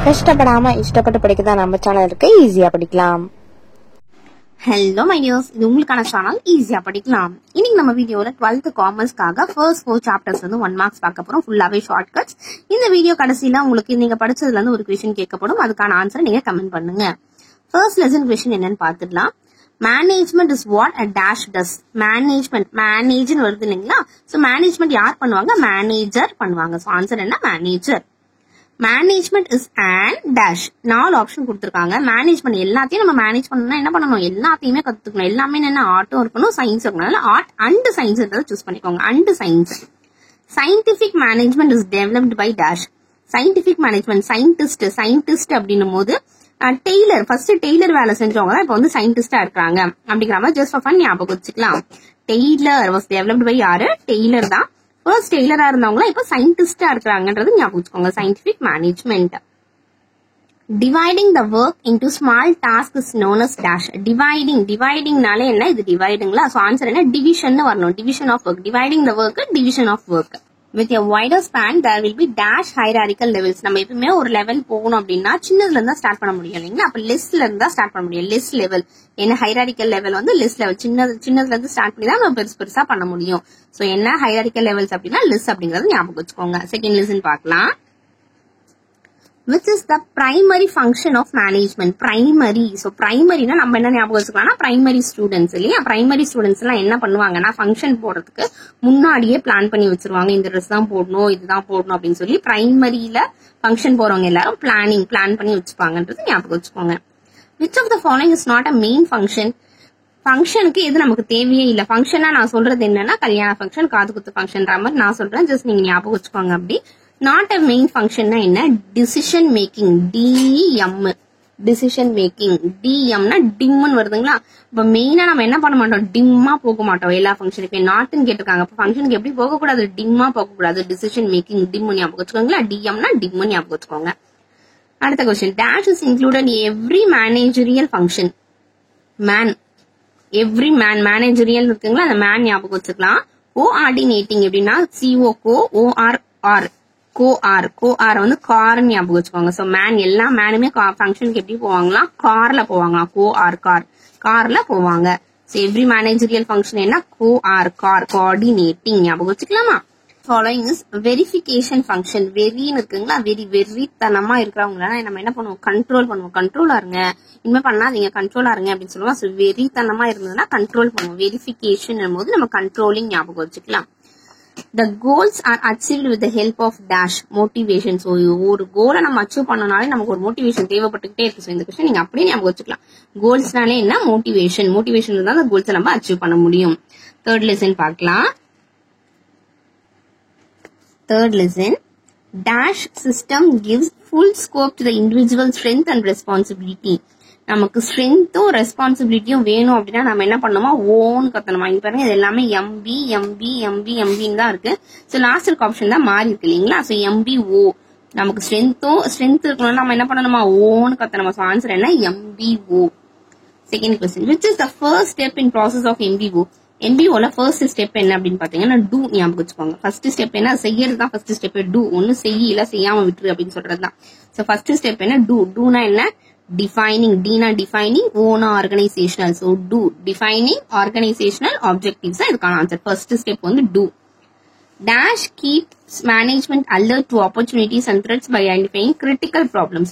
கஷ்டப்படாம இஷ்டப்பட்டு படிக்கதா நம்ம சேனல் இருக்கு, ஈஸியா படிக்கலாம். ஹலோ மை டியர்ஸ், இது உங்களுக்கான சேனல் ஈஸியா படிக்கலாம். இன்னைக்கு நம்ம வீடியோல 12th காமர்ஸ்க்காக ஃபர்ஸ்ட் 4 சாப்டர்ஸ் வந்து 1 மார்க்ஸ் பார்க்க போறோம். ஃபுல்லாவே ஷார்ட் கட்ஸ். இந்த வீடியோ கடைசியில உங்களுக்கு நீங்க படிச்சதுல இருந்து ஒரு क्वेश्चन கேட்கப்படும். அதுக்கான ஆன்சரை நீங்க கமெண்ட் பண்ணுங்க. ஃபர்ஸ்ட் லெசன் क्वेश्चन என்னன்னு பார்த்துடலாம். Management is what a dash does. மேனேஜ்னு வருது இல்லைங்களா? சோ மேனேஜ்மெண்ட் யார் பண்ணுவாங்க? மேனேஜர் பண்ணுவாங்க. சோ ஆன்சர் என்ன? Manager. Management is and dash. 4 option கொடுத்துருக்காங்க. மேனேஜ்மெண்ட் எல்லாத்தையும் நம்ம மேனேஜ் பண்ணணும்னா என்ன பண்ணணும்? எல்லாத்தையுமே கத்துக்கணும். எல்லாமே என்ன? ஆர்ட்டும் இருக்கணும், சயின்ஸ் இருக்கணும். அதனால ஆர்ட் அண்ட் சயின்ஸ் சூஸ் பண்ணிக்கோங்க. And science. Scientific management is developed by dash. Scientific management scientist அப்படின்னும் போது டெய்லர், ஃபர்ஸ்ட் டெய்லர் வேலை செஞ்சவங்க தான் இப்ப வந்து சயின்டிஸ்டா இருக்காங்க அப்படிங்கிற மாதிரி ஜஸ்ட் ஆஃப் ஞாபகம் வச்சுக்கலாம். டெய்லர் வாஸ் டெவலப்ட் பை யாரு? டெய்லர் தான். ஃபர்ஸ்ட் டெய்லரா இருந்தவங்க இப்ப சயின்டிஸ்டா இருக்கிறாங்கன்றது ஞாபகம் வச்சுக்கோங்க. Scientific management. Dividing the work into small task is known as dash. டிவைடிங்னாலே என்ன? இது டிவைடுங்களா? சோ ஆன்சர் என்ன? டிவிஷன் வரணும். Division of work. Dividing the work division of work. With a wider span, there will be dash hierarchical levels. நம்ம எப்பவுமே ஒரு level போகணும் அப்படின்னா சின்னதுல இருந்தா ஸ்டார்ட் பண்ண முடியும் இல்லைங்களா? அப்ப லெஸ்ல இருந்தா ஸ்டார்ட் பண்ண முடியும். லெஸ் லெவல் என்ன? ஹைராரிக்கல் லெவல் வந்து லெஸ் லெவல். சின்னதுல இருந்து ஸ்டார்ட் பண்ணி தான் நம்ம பெருசா பண்ண முடியும். சோ என்ன ஹைராரிக்கல் லெவல்ஸ் அப்படின்னா லெஸ் அப்படிங்கறது ஞாபகம் வச்சுக்கோங்க. செகண்ட் லெசன் பார்க்கலாம். Which is the primary function of management? Primary. So primary na நம்ம என்ன ஞாபகம் வச்சுக்கலாம்னா primary students இல்லையா? primary students எல்லாம் என்ன பண்ணுவாங்கன்னா ஃபங்க்ஷன் போடுறதுக்கு முன்னாடியே பிளான் பண்ணி வச்சிருவாங்க. இந்த ட்ரெஸ் தான் போடணும், இதுதான் போடணும் அப்படின்னு சொல்லி பிரைமரியில ஃபங்க்ஷன் போறவங்க எல்லாரும் பிளான் பண்ணி வச்சுப்பாங்கன்றது ஞாபகம் வச்சுக்கோங்க. Which of the following is not a main function? ஃபங்க்ஷனுக்கு எது நமக்கு தேவையே இல்ல. ஃபங்க்ஷனா நான் சொல்றது என்னன்னா கல்யாண ஃபங்க்ஷன், காது குத்து ஃபங்க்ஷன்ற மாதிரி நான் சொல்றேன். ஜஸ்ட் நீங்க ஞாபகம் வச்சுக்கோங்க. அப்படி நாட் அ மெயின் ஃபங்க்ஷன்னா என்ன? Decision making. DM. Decision making. டிஎம்னா டிம்னு வருதுங்களா? இப்ப மெயினா நம்ம என்ன பண்ண மாட்டோம்? டிம்மா போக மாட்டோம் எல்லா ஃபங்க்ஷனுக்கு. நாட்டுன்னு கேட்டிருக்காங்க. இப்ப ஃபங்க்ஷனுக்கு எப்படி போக கூடாது? டிம்மா போக கூடாது. டிசிஷன் மேக்கிங் டிம் ஞாபகம் வச்சுக்கோங்களா? டிஎம்னா டிம் ஞாபகம் வச்சுக்கோங்க. அடுத்த question. Dash is included every managerial function. Man. Every managerial இருக்குங்களா? அந்த மேன் ஞாபகம் வச்சுக்கலாம். கோஆர்டினேட்டிங் எப்படின்னா CO ORR. கோஆர் வந்து கார் ஞாபகம் வச்சுக்கோங்க. சோ மேன், எல்லா மேனுமே ஃபங்க்ஷனுக்கு எப்படி போவாங்களா? கார்ல போவாங்களா? கார்ல போவாங்க. சோ எவ்ரி மேனேஜரியல் ஃபங்க்ஷன் என்ன? கார் கோஆர்டினேட்டிங் ஞாபகம் வச்சுக்கலாமா? Following is verification function. வெறின்னு இருக்குங்களா? வெறித்தனமா இருக்கிறவங்கள நம்ம என்ன பண்ணுவோம்? கண்ட்ரோல் பண்ணுவோம். கண்ட்ரோலா இருங்க, இனிமே பண்ணாதீங்க, கண்ட்ரோலா இருங்க அப்படின்னு சொல்லுவோம். சோ வெறித்தனமா இருந்ததுன்னா கண்ட்ரோல் பண்ணுவோம். வெரிஃபிகேஷன் போது நம்ம கண்ட்ரோலிங் ஞாபகம் வச்சுக்கலாம். The goals are achieved with the help of dash. motivation. So ஒரு கோலை நம்ம அச்சீவ் பண்ணனாலே நமக்கு ஒரு மோட்டிவேஷன் தேவைப்பட்டுக்கிட்டே இருக்கு. இந்த கொஸ்டின் நீங்க அப்படியே ஞாபகம் வச்சுக்கலாம். கோல்ஸ்னாலே என்ன? மோட்டிவேஷன். மோட்டிவேஷன் இருந்தா அந்த கோல்ஸை நம்ம அச்சீவ் பண்ண முடியும். தேர்ட் லெசன் பார்க்கலாம். Third lesson. dash system gives full scope to the individual strength and responsibility. நமக்கு ஸ்ட்ரென்த்தும் ரெஸ்பான்சிபிலிட்டியும் வேணும் அப்படின்னா நம்ம என்ன பண்ணணுமா? ஓன்னு கத்தணுமா? இங்க பாருங்க, இது எல்லாமே எம்பின்னு தான் இருக்கு. சோ லாஸ்ட் இருக்க ஆப்ஷன் தான் மாறி இருக்கு இல்லைங்களா? So MBO. நமக்கு ஸ்ட்ரென்த் இருக்கணும்னா நம்ம என்ன பண்ணணுமா? ஓன்னு கத்தணுமா? சோ ஆன்சர் என்ன? MBO. Second question. which is the first step in process of MBO? MBOல ஃபர்ஸ்ட் ஸ்டெப் என்ன அப்படின்னு பாத்தீங்கன்னா டூ ஞாபகம் வச்சுக்கோங்க. ஃபர்ஸ்ட் ஸ்டெப் என்ன? செய்யறது தான் ஃபர்ஸ்ட் ஸ்டெப். டூ. ஒன்னு செய்யல, செய்யாம விட்டுரு அப்படின்னு சொல்றதுதான். சோ ஃபர்ஸ்ட் ஸ்டெப் என்ன? டூனா என்ன? defining. dனா defining, ஓனா organizational. so do defining organizational objectives தான் இதுக்கான ஆன்சர். ஃபர்ஸ்ட் ஸ்டெப் வந்து do. dash keeps management alert to opportunities and threats by identifying critical problems.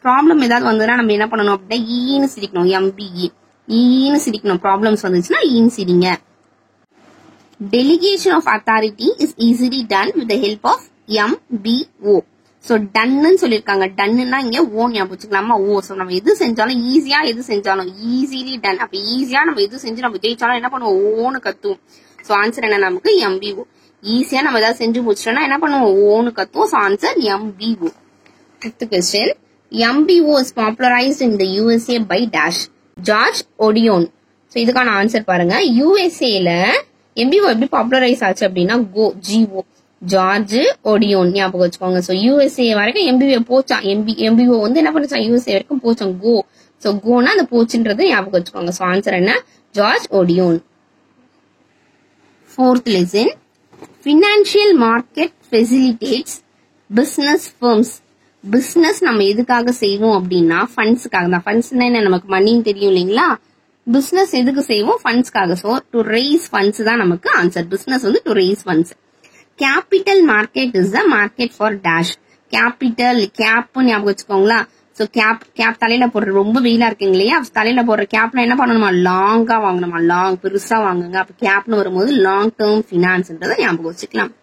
Problem ஏதாவது வந்ததுன்னா நம்ம என்ன பண்ணணும் அப்படின்னா ஈன்னு சிரிக்கணும். MBE. ஈன்னு சிரிக்கணும். ப்ராப்ளம்ஸ் வந்துச்சுன்னா ஈன்னு சிரிங்க. delegation of authority is easily done with the help of MBO. So டன்னு சொல்லிருக்காங்க. டன்னுன்னா இங்க ஓ ஞாபகம் வச்சுக்கலாமா? ஓ. சோ நம்ம எது செஞ்சாலும் ஈஸிலி டன். அப்ப ஈஸியா நம்ம எது செஞ்சு நம்ம ஜெயிச்சாலும் என்ன பண்ணுவோம்? ஓன்னு கத்துவோம். சோ ஆன்சர் என்ன? நமக்கு MBO. ஈஸியா நம்ம ஏதாவது செஞ்சு முடிச்சிட்டோம்னா என்ன பண்ணுவோம்? ஓன்னு கத்துவோம். So answer MBO. Fifth question. MBO is popularized in the USA by dash. George Odiorne. So இதுக்கான ஆன்சர் பாருங்க. USAல MBO எப்படி பாப்புலரைஸ் ஆச்சு அப்படின்னா GO. ஜார்ஜ் ஒடியோன் ஞாபகம் வச்சுக்கோங்க. சோ USA வரைக்கும் MBO போச்சான். MBO வந்து என்ன பண்ணுச்சான்? USA வரைக்கும் போச்சான். கோ. சோ கோனா அந்த போச்சுன்றது ஞாபகம் வச்சுக்கோங்க. சோ ஆன்சர் என்ன? George Odiorne. Fourth lesson. Financial market facilitates business firms business நம்ம எதுக்காக செய்வோம் அப்படின்னா ஃபண்ட்ஸுக்காக தான். ஃபண்ட்ஸ்னா என்ன, நமக்கு மணின்னு தெரியும் இல்லைங்களா. பிசினஸ் எதுக்கு செய்வோம், ஃபண்ட்ஸ்க்காக. ஸோ டு ரேஸ் ஃபண்ட்ஸ் தான் நமக்கு ஆன்சர். பிசினஸ் வந்து to raise funds. Capital market is the market for dash. Capital cap ஞாபகம் வச்சுக்கோங்களா. ஸோ கேப் தலையில போடுற, ரொம்ப வெயிலா இருக்குங்க இல்லையா, தலையில போடுற கேப்ல என்ன பண்ணணுமா, லாங்கா வாங்கணுமா, லாங் பெருசா வாங்குங்க. அப்ப கேப்னு வரும்போது லாங் டேர்ம் பினான்ஸ்ன்றதை ஞாபகம் வச்சுக்கலாம்.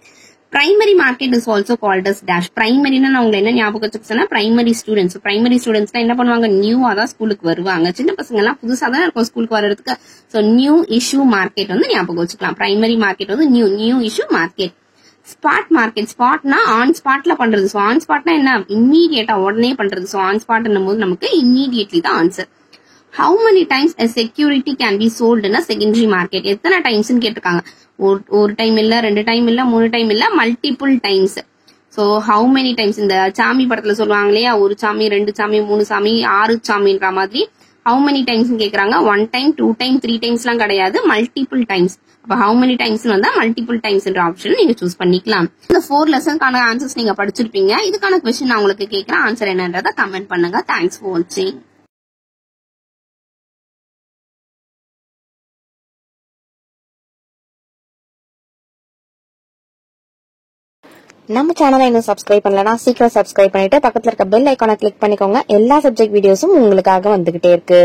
Primary market is also called as dash. பிரைமரினா நான் உங்களை என்ன ஞாபகம் வச்சுக்கோன்னா, பிரைமரி ஸ்டூடெண்ட்ஸ். பிரைமரி ஸ்டூடெண்ட்ஸ்னா என்ன பண்ணுவாங்க, நியூவா தான் ஸ்கூலுக்கு வருவாங்க. சின்ன பசங்க எல்லாம் புதுசா தான் இருக்கும் ஸ்கூலுக்கு வர்றதுக்கு. ஸோ நியூ இஷ்யூ மார்க்கெட் வந்து ஞாபகம் வச்சுக்கலாம். பிரைமரி மார்க்கெட் வந்து new issue market. Spot market, ஸ்பாட்னா ஆன் ஸ்பாட்ல பண்றது. ஸோ ஆன் ஸ்பாட்னா என்ன, இம்மீடியட்டா உடனே பண்றது. ஸோ ஆன் ஸ்பாட் போது நமக்கு இம்மீடியட்லி தான் answer. How many times a security can be sold in a secondary market? எத்தனை டைம்ஸ் கேட்டிருக்காங்க. ஒரு டைம் இல்ல, 2 டைம் இல்ல, 3 டைம் இல்ல, multiple times. So how many times, இந்த சாமி படத்துல சொல்லுவாங்க இல்லையா, 1 சாமி 2 சாமி 3 சாமி 6 சாமின்ற மாதிரி how many times கேக்குறாங்க. 1 டைம் 2 டைம் 3 டைம்ஸ் எல்லாம் கிடையாது, மல்டிபிள் டைம்ஸ். அப்ப how many times வந்தா மல்டிபிள் டைம்ஸ் என்ற ஆப்ஷன் நீங்க சூஸ் பண்ணிக்கலாம். இந்த 4 லெசனுக்கான ஆன்சர்ஸ் நீங்க படிச்சிருப்பீங்க. இதுக்கான क्वेश्चन நான் உங்களுக்கு கேக்குறேன், ஆன்சர் என்னன்றதை கமெண்ட் பண்ணுங்க. தேங்க்ஸ் ஃபார் வாட்சிங். நம்ம சேனலை இன்னும் சப்ஸ்கிரைப் பண்ணலனா சீக்கிரம் சப்ஸ்கிரைப் பண்ணிட்டு பக்கத்துல இருக்க பெல் ஐகானை கிளிக் பண்ணிக்கோங்க. எல்லா சப்ஜெக்ட் வீடியோஸும் உங்களுக்காக வந்துகிட்டே இருக்கு.